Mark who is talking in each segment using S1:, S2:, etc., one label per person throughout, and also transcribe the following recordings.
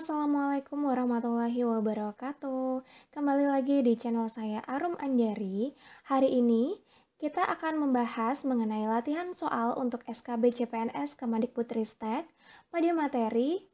S1: Assalamualaikum warahmatullahi wabarakatuh. Kembali lagi di channel saya Arum Anjari. Hari ini kita akan membahas mengenai latihan soal untuk SKB CPNS Kemendikbudristek pada materi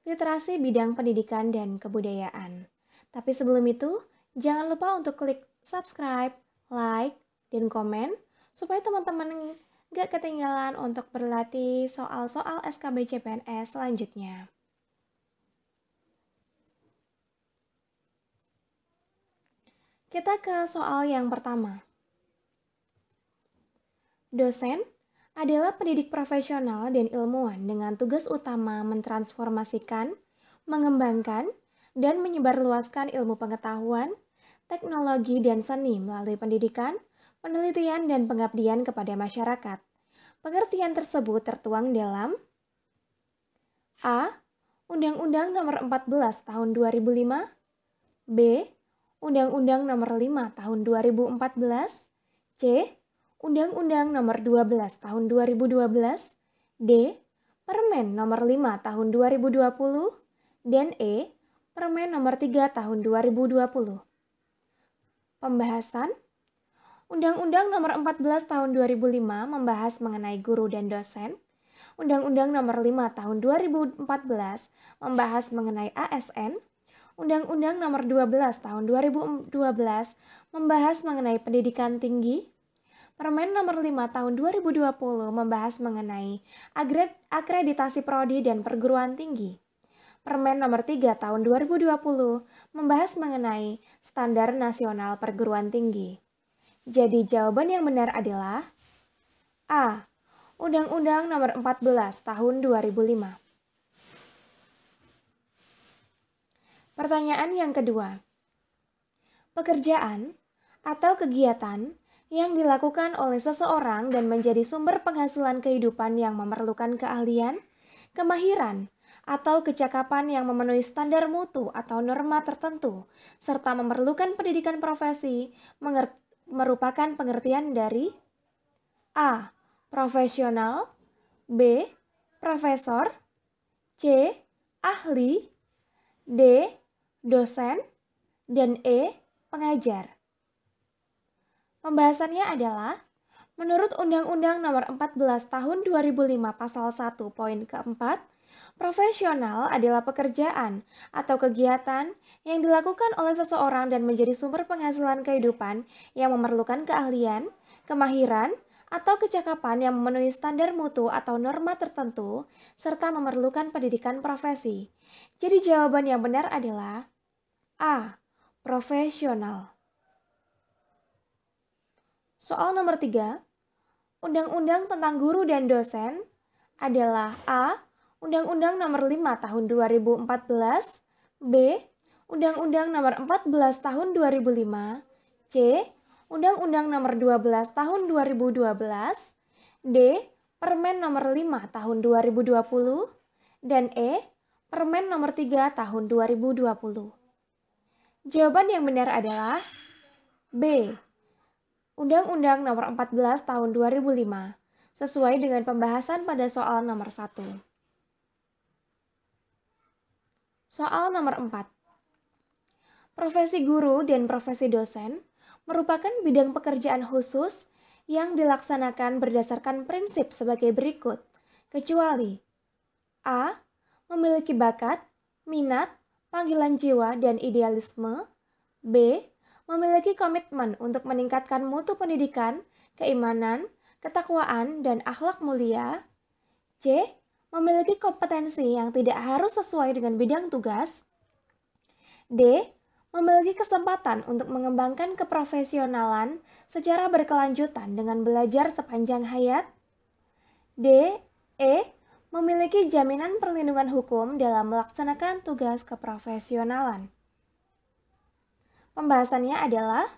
S1: literasi bidang pendidikan dan kebudayaan. Tapi sebelum itu, jangan lupa untuk klik subscribe, like, dan komen supaya teman-teman nggak ketinggalan untuk berlatih soal-soal SKB CPNS selanjutnya. Kita ke soal yang pertama. Dosen adalah pendidik profesional dan ilmuwan dengan tugas utama mentransformasikan, mengembangkan, dan menyebarluaskan ilmu pengetahuan, teknologi, dan seni melalui pendidikan, penelitian, dan pengabdian kepada masyarakat. Pengertian tersebut tertuang dalam A. Undang-Undang Nomor 14 Tahun 2005, B. Undang-Undang Nomor 5 Tahun 2014, C. Undang-Undang Nomor 12 Tahun 2012, D. Permen Nomor 5 Tahun 2020, dan E. Permen Nomor 3 Tahun 2020. Pembahasan Undang-Undang Nomor 14 Tahun 2005 membahas mengenai guru dan dosen. Undang-Undang Nomor 5 Tahun 2014 membahas mengenai ASN. Undang-Undang Nomor 12 Tahun 2012 membahas mengenai pendidikan tinggi. Permen Nomor 5 Tahun 2020 membahas mengenai akreditasi prodi dan perguruan tinggi. Permen Nomor 3 Tahun 2020 membahas mengenai standar nasional perguruan tinggi. Jadi jawaban yang benar adalah A. Undang-Undang Nomor 14 Tahun 2005. Pertanyaan yang kedua. Pekerjaan atau kegiatan yang dilakukan oleh seseorang dan menjadi sumber penghasilan kehidupan yang memerlukan keahlian, kemahiran, atau kecakapan yang memenuhi standar mutu atau norma tertentu, serta memerlukan pendidikan profesi, merupakan pengertian dari A. Profesional, B. Profesor, C. Ahli, D. Dosen, dan E. Pengajar. Pembahasannya adalah, menurut Undang-Undang Nomor 14 Tahun 2005 Pasal 1 Poin keempat, profesional adalah pekerjaan atau kegiatan yang dilakukan oleh seseorang dan menjadi sumber penghasilan kehidupan yang memerlukan keahlian, kemahiran, atau kecakapan yang memenuhi standar mutu atau norma tertentu, serta memerlukan pendidikan profesi. Jadi jawaban yang benar adalah A. Profesional. Soal nomor 3. Undang-Undang tentang guru dan dosen adalah A. Undang-Undang Nomor 5 Tahun 2014, B. Undang-Undang Nomor 14 Tahun 2005, C. Undang-Undang Nomor 12 Tahun 2012, D. Permen Nomor 5 Tahun 2020, dan E. Permen Nomor 3 Tahun 2020. Jawaban yang benar adalah B. Undang-Undang Nomor 14 Tahun 2005, sesuai dengan pembahasan pada soal nomor 1. Soal nomor 4. Profesi guru dan profesi dosen merupakan bidang pekerjaan khusus yang dilaksanakan berdasarkan prinsip sebagai berikut, kecuali A. Memiliki bakat, minat, panggilan jiwa, dan idealisme. B. Memiliki komitmen untuk meningkatkan mutu pendidikan, keimanan, ketakwaan, dan akhlak mulia. C. Memiliki kompetensi yang tidak harus sesuai dengan bidang tugas. D. Memiliki kesempatan untuk mengembangkan keprofesionalan secara berkelanjutan dengan belajar sepanjang hayat. D. E. Memiliki jaminan perlindungan hukum dalam melaksanakan tugas keprofesionalan. Pembahasannya adalah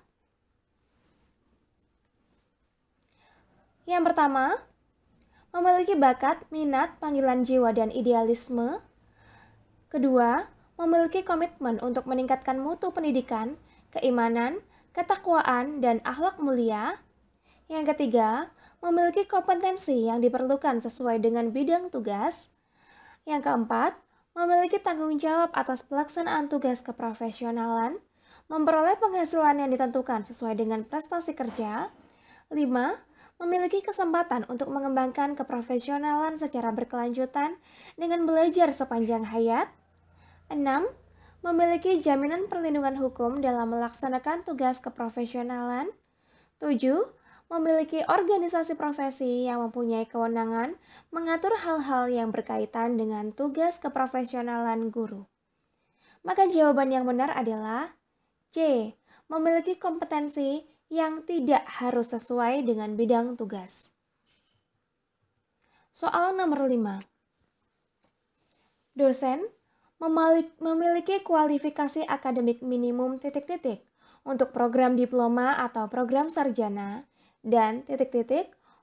S1: yang pertama, memiliki bakat, minat, panggilan jiwa, dan idealisme. Kedua, memiliki komitmen untuk meningkatkan mutu pendidikan, keimanan, ketakwaan, dan akhlak mulia. Yang ketiga, memiliki kompetensi yang diperlukan sesuai dengan bidang tugas. Yang keempat, memiliki tanggung jawab atas pelaksanaan tugas keprofesionalan, memperoleh penghasilan yang ditentukan sesuai dengan prestasi kerja. 5. Memiliki kesempatan untuk mengembangkan keprofesionalan secara berkelanjutan dengan belajar sepanjang hayat. 6. Memiliki jaminan perlindungan hukum dalam melaksanakan tugas keprofesionalan. 7. Memiliki organisasi profesi yang mempunyai kewenangan mengatur hal-hal yang berkaitan dengan tugas keprofesionalan guru. Maka jawaban yang benar adalah C. Memiliki kompetensi yang tidak harus sesuai dengan bidang tugas. Soal nomor 5. Dosen memiliki kualifikasi akademik minimum ... untuk program diploma atau program sarjana dan ...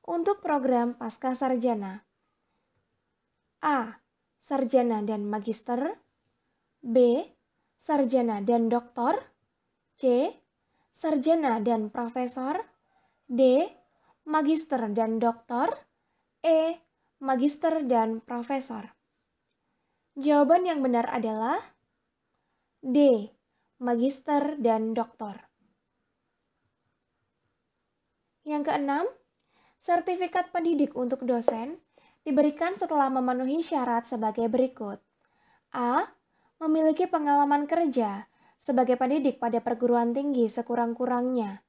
S1: untuk program pasca sarjana. A. Sarjana dan magister. B. Sarjana dan doktor. C. Sarjana dan profesor. D. Magister dan doktor. E. Magister dan profesor. Jawaban yang benar adalah D. Magister dan doktor. Yang keenam, sertifikat pendidik untuk dosen diberikan setelah memenuhi syarat sebagai berikut. A. Memiliki pengalaman kerja sebagai pendidik pada perguruan tinggi sekurang-kurangnya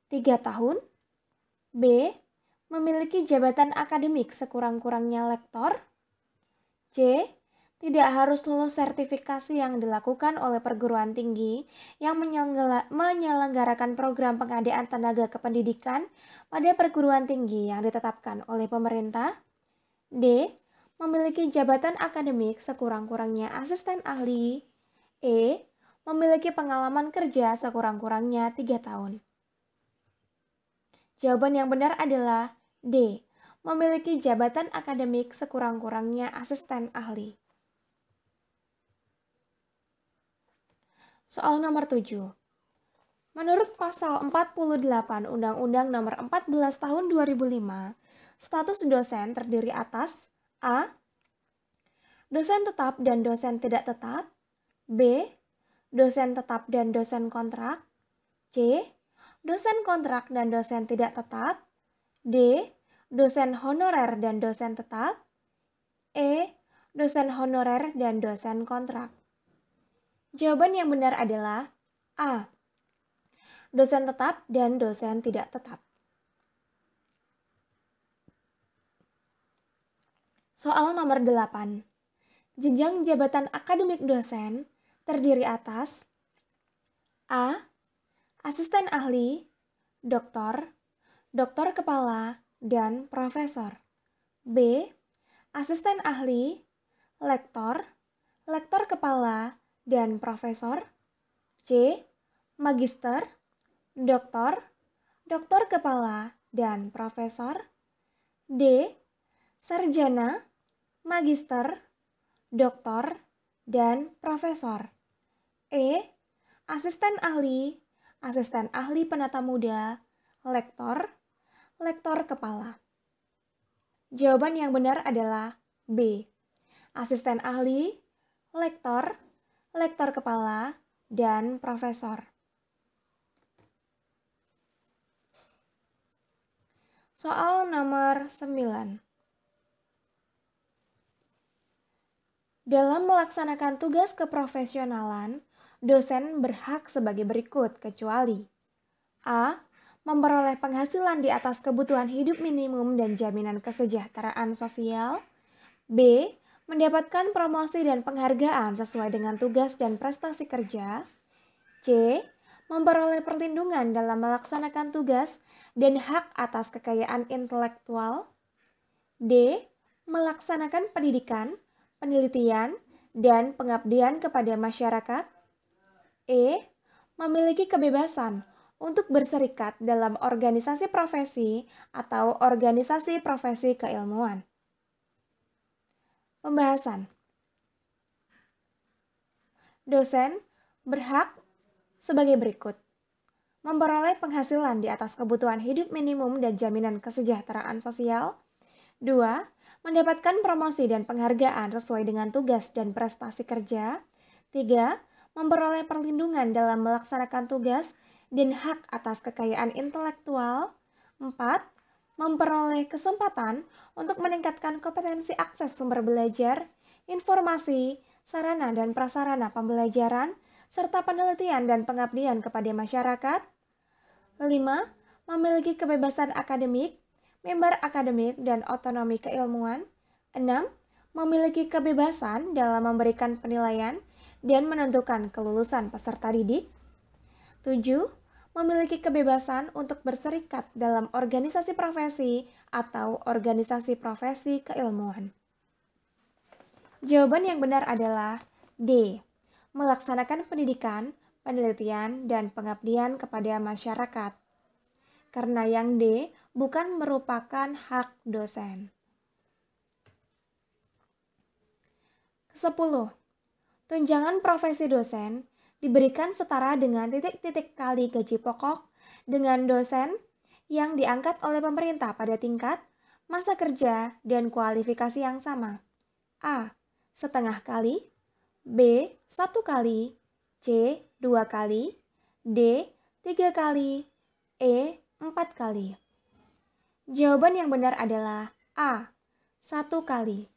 S1: 3 tahun. B. Memiliki jabatan akademik sekurang-kurangnya lektor. C. Tidak harus lulus sertifikasi yang dilakukan oleh perguruan tinggi yang menyelenggarakan program pengadaan tenaga kependidikan pada perguruan tinggi yang ditetapkan oleh pemerintah. D. Memiliki jabatan akademik sekurang-kurangnya asisten ahli. E. Memiliki pengalaman kerja sekurang-kurangnya 3 tahun. Jawaban yang benar adalah D. Memiliki jabatan akademik sekurang-kurangnya asisten ahli. Soal nomor 7. Menurut pasal 48 Undang-Undang Nomor 14 Tahun 2005, status dosen terdiri atas A. Dosen tetap dan dosen tidak tetap. B. Dosen tetap dan dosen kontrak. C. Dosen kontrak dan dosen tidak tetap. D. Dosen honorer dan dosen tetap. E. Dosen honorer dan dosen kontrak. Jawaban yang benar adalah A. Dosen tetap dan dosen tidak tetap. Soal nomor 8. Jenjang jabatan akademik dosen terdiri atas A. Asisten ahli, doktor, doktor kepala, dan profesor. B. Asisten ahli, lektor, lektor kepala, dan profesor. C. Magister, doktor, doktor kepala, dan profesor. D. Sarjana, magister, doktor, dan profesor. E. Asisten ahli penata muda, lektor, lektor kepala. Jawaban yang benar adalah B. Asisten ahli, lektor, lektor kepala, dan profesor. Soal nomor 9. Dalam melaksanakan tugas keprofesionalan, dosen berhak sebagai berikut kecuali A. Memperoleh penghasilan di atas kebutuhan hidup minimum dan jaminan kesejahteraan sosial. B. Mendapatkan promosi dan penghargaan sesuai dengan tugas dan prestasi kerja. C. Memperoleh perlindungan dalam melaksanakan tugas dan hak atas kekayaan intelektual. D. Melaksanakan pendidikan, penelitian, dan pengabdian kepada masyarakat. E. Memiliki kebebasan untuk berserikat dalam organisasi profesi atau organisasi profesi keilmuan. Pembahasan. Dosen berhak sebagai berikut. Memperoleh penghasilan di atas kebutuhan hidup minimum dan jaminan kesejahteraan sosial. 2. Mendapatkan promosi dan penghargaan sesuai dengan tugas dan prestasi kerja. 3. Memperoleh perlindungan dalam melaksanakan tugas dan hak atas kekayaan intelektual. 4. Memperoleh kesempatan untuk meningkatkan kompetensi akses sumber belajar, informasi, sarana dan prasarana pembelajaran, serta penelitian dan pengabdian kepada masyarakat. 5. Memiliki kebebasan akademik, member akademik dan otonomi keilmuan. 6. Memiliki kebebasan dalam memberikan penilaian dan menentukan kelulusan peserta didik. 7. Memiliki kebebasan untuk berserikat dalam organisasi profesi atau organisasi profesi keilmuan. Jawaban yang benar adalah D. Melaksanakan pendidikan, penelitian, dan pengabdian kepada masyarakat. Karena yang D bukan merupakan hak dosen. 10. Tunjangan profesi dosen diberikan setara dengan titik-titik kali gaji pokok dengan dosen yang diangkat oleh pemerintah pada tingkat, masa kerja, dan kualifikasi yang sama. A. Setengah kali, B. 1 kali, C. 2 kali, D. 3 kali, E. 4 kali. Jawaban yang benar adalah A. 1 kali.